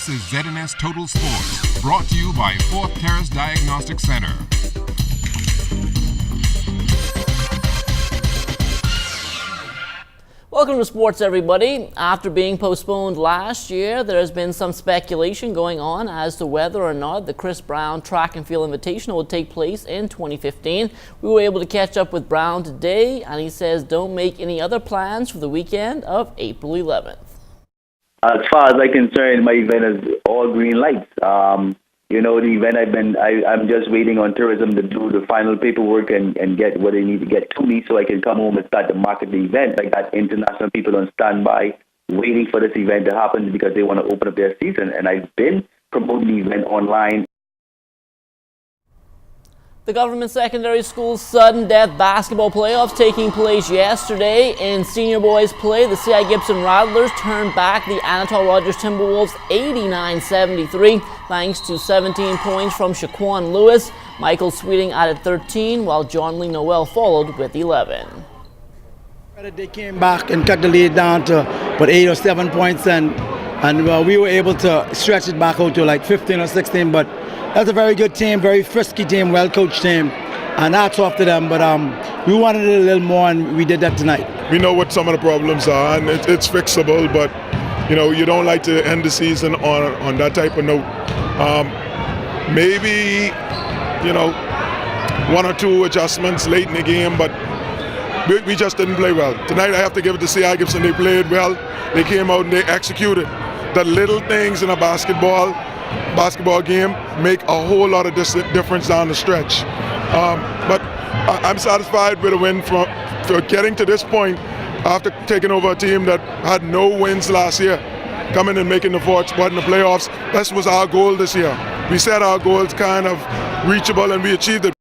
This is ZNS Total Sports, brought to you by Thurs Diagnostic Center. Welcome to sports, everybody. After being postponed last year, there has been some speculation going on as to whether or not the Chris Brown Track and Field Invitational would take place in 2015. We were able to catch up with Brown today, and he says don't make any other plans for the weekend of April 11th. As far as I'm concerned, my event is all green lights. The event I'm just waiting on tourism to do the final paperwork and get what they need to get to me so I can come home and start to market the event. I got international people on standby waiting for this event to happen because they want to open up their season, and I've been promoting the event online. The government secondary school's sudden death basketball playoffs taking place yesterday. In senior boys play, the C.I. Gibson Rattlers turned back the Anatol Rogers Timberwolves 89-73 thanks to 17 points from Shaquan Lewis. Michael Sweeting added 13, while John Lee Noel followed with 11. They came back and cut the lead down to 8 or 7 points, and we were able to stretch it back out to like 15 or 16, but that's a very good team, very frisky team, well-coached team, and hats off to them. But we wanted it a little more, and we did that tonight. We know what some of the problems are, and it's fixable, but you don't like to end the season on that type of note. Maybe, one or two adjustments late in the game, but we just didn't play well. Tonight I have to give it to C.I. Gibson. They played well. They came out and they executed. The little things in a basketball game make a whole lot of difference down the stretch. But I'm satisfied with a win for getting to this point after taking over a team that had no wins last year, coming and making the fourth spot in the playoffs. That was our goal this year. We set our goals kind of reachable, and we achieved it.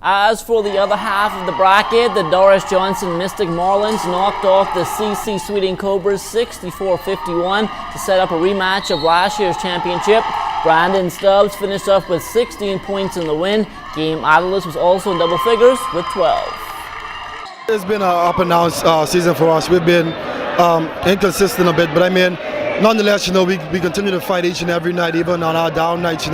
As for the other half of the bracket, the Doris Johnson Mystic Marlins knocked off the C.C. Sweeting Cobras 64-51 to set up a rematch of last year's championship. Brandon Stubbs finished off with 16 points in the win. Game Atlas was also in double figures with 12. It's been an up and down season for us. We've been inconsistent a bit, but nonetheless, we continue to fight each and every night, even on our down nights.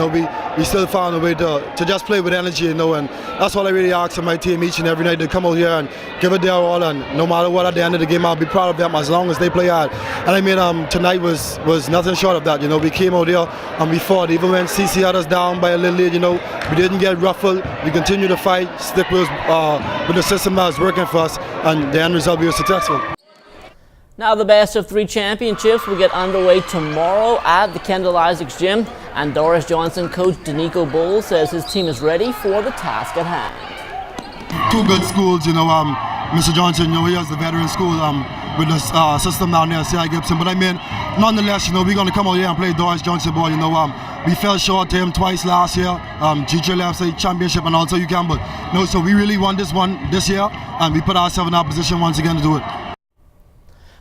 We still found a way to just play with energy, and that's what I really ask of my team each and every night, to come out here and give it their all, and no matter what, at the end of the game, I'll be proud of them as long as they play hard. And tonight was nothing short of that. We came out here and we fought, even when CC had us down by a little lead. We didn't get ruffled. We continued to fight, stick with the system that was working for us, and the end result, we were successful. Now the best of three championships will get underway tomorrow at the Kendall Isaacs Gym, and Doris Johnson coach Danico Bull says his team is ready for the task at hand. Two good schools, Mr. Johnson, he has the veteran school with the system down there, C.I. Gibson. But nonetheless, we're going to come out here and play Doris Johnson ball. We fell short to him twice last year, GHLF State Championship and also UCAM. But so we really won this one this year, and we put ourselves in our position once again to do it.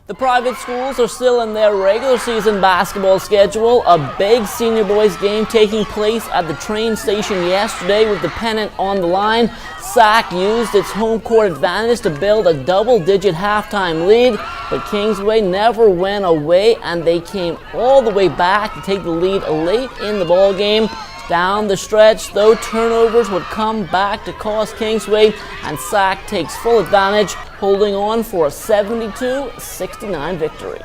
The private schools are still in their regular season basketball schedule. A big senior boys game taking place at the train station yesterday with the pennant on the line. SAC used its home court advantage to build a double-digit halftime lead, but Kingsway never went away, and they came all the way back to take the lead late in the ball game. Down the stretch, though, turnovers would come back to cost Kingsway, and SAC takes full advantage, holding on for a 72-69 victory.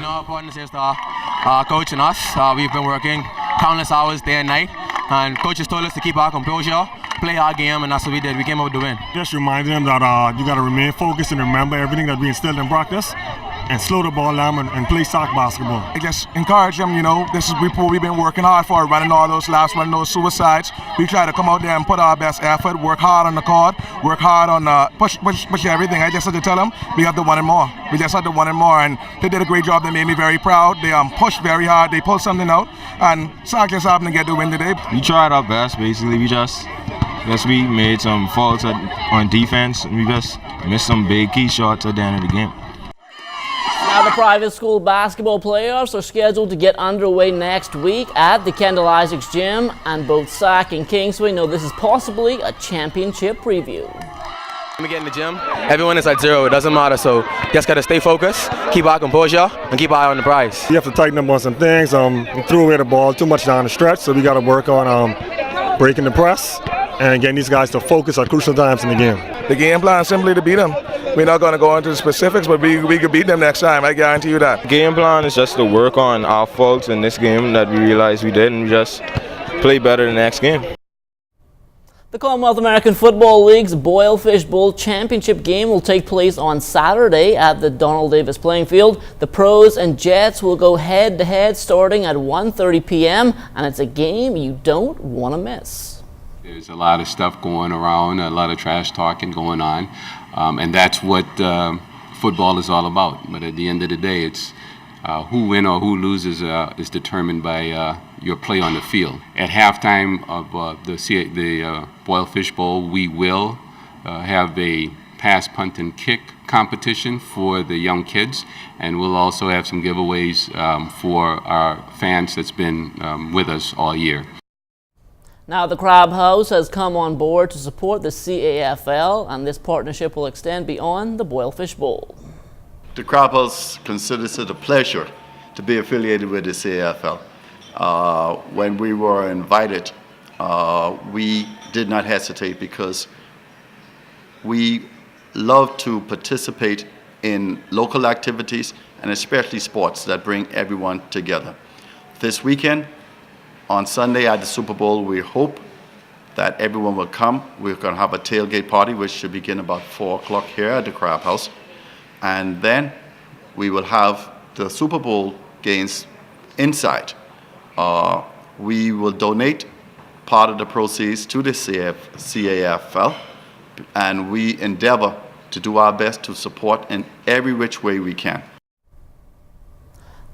Our partners is coaching us. We've been working countless hours day and night, and coaches told us to keep our composure, play our game, and that's what we did. We came up with the win. Just remind them that you got to remain focused and remember everything that we instilled in practice, and slow the ball down and play sock basketball. I just encourage them, this is what we've been working hard for, running all those laps, running those suicides. We try to come out there and put our best effort, work hard on the court, work hard on push everything. I just had to tell them we have to want it more. We just had to want it more, and they did a great job. They made me very proud. They pushed very hard. They pulled something out, and SAC just happened to get the win today. We tried our best, basically. We made some faults on defense, and we just missed some big key shots at the end of the game. Now the private school basketball playoffs are scheduled to get underway next week at the Kendall Isaacs Gym, and both SAC and Kingsway know this is possibly a championship preview. When we get in the gym, everyone is at zero. It doesn't matter. So just gotta stay focused, keep our composure, and keep our eye on the prize. You have to tighten up on some things. We threw away the ball too much down the stretch, so we got to work on breaking the press and getting these guys to focus at crucial times in the game. The game plan is simply to beat them. We're not going to go into the specifics, but we could beat them next time. I guarantee you that. Game plan is just to work on our faults in this game that we realized we did, and just play better the next game. The Commonwealth American Football League's Boilfish Bowl Championship game will take place on Saturday at the Donald Davis playing field. The Pros and Jets will go head-to-head starting at 1:30 p.m. and it's a game you don't want to miss. There's a lot of stuff going around, a lot of trash talking going on, and that's what football is all about. But at the end of the day, it's who wins or who loses is determined by your play on the field. At halftime of the Boilfish Bowl, we will have a pass, punt, and kick competition for the young kids, and we'll also have some giveaways for our fans that's been with us all year. Now the Crab House has come on board to support the CAFL, and this partnership will extend beyond the Boilfish Bowl. The Crab House considers it a pleasure to be affiliated with the CAFL. When we were invited, we did not hesitate because we love to participate in local activities and especially sports that bring everyone together. This weekend, on Sunday at the Super Bowl, we hope that everyone will come. We're going to have a tailgate party which should begin about 4 o'clock here at the Crab House. And then we will have the Super Bowl games inside. We will donate part of the proceeds to the CAFL, and we endeavor to do our best to support in every which way we can.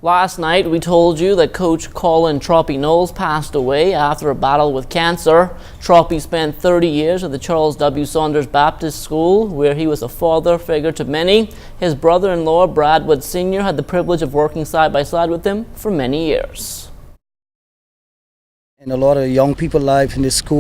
Last night, we told you that Coach Colin Troppy Knowles passed away after a battle with cancer. Troppy spent 30 years at the Charles W. Saunders Baptist School, where he was a father figure to many. His brother-in-law, Brad Wood Sr., had the privilege of working side by side with him for many years. And a lot of young people live in this school.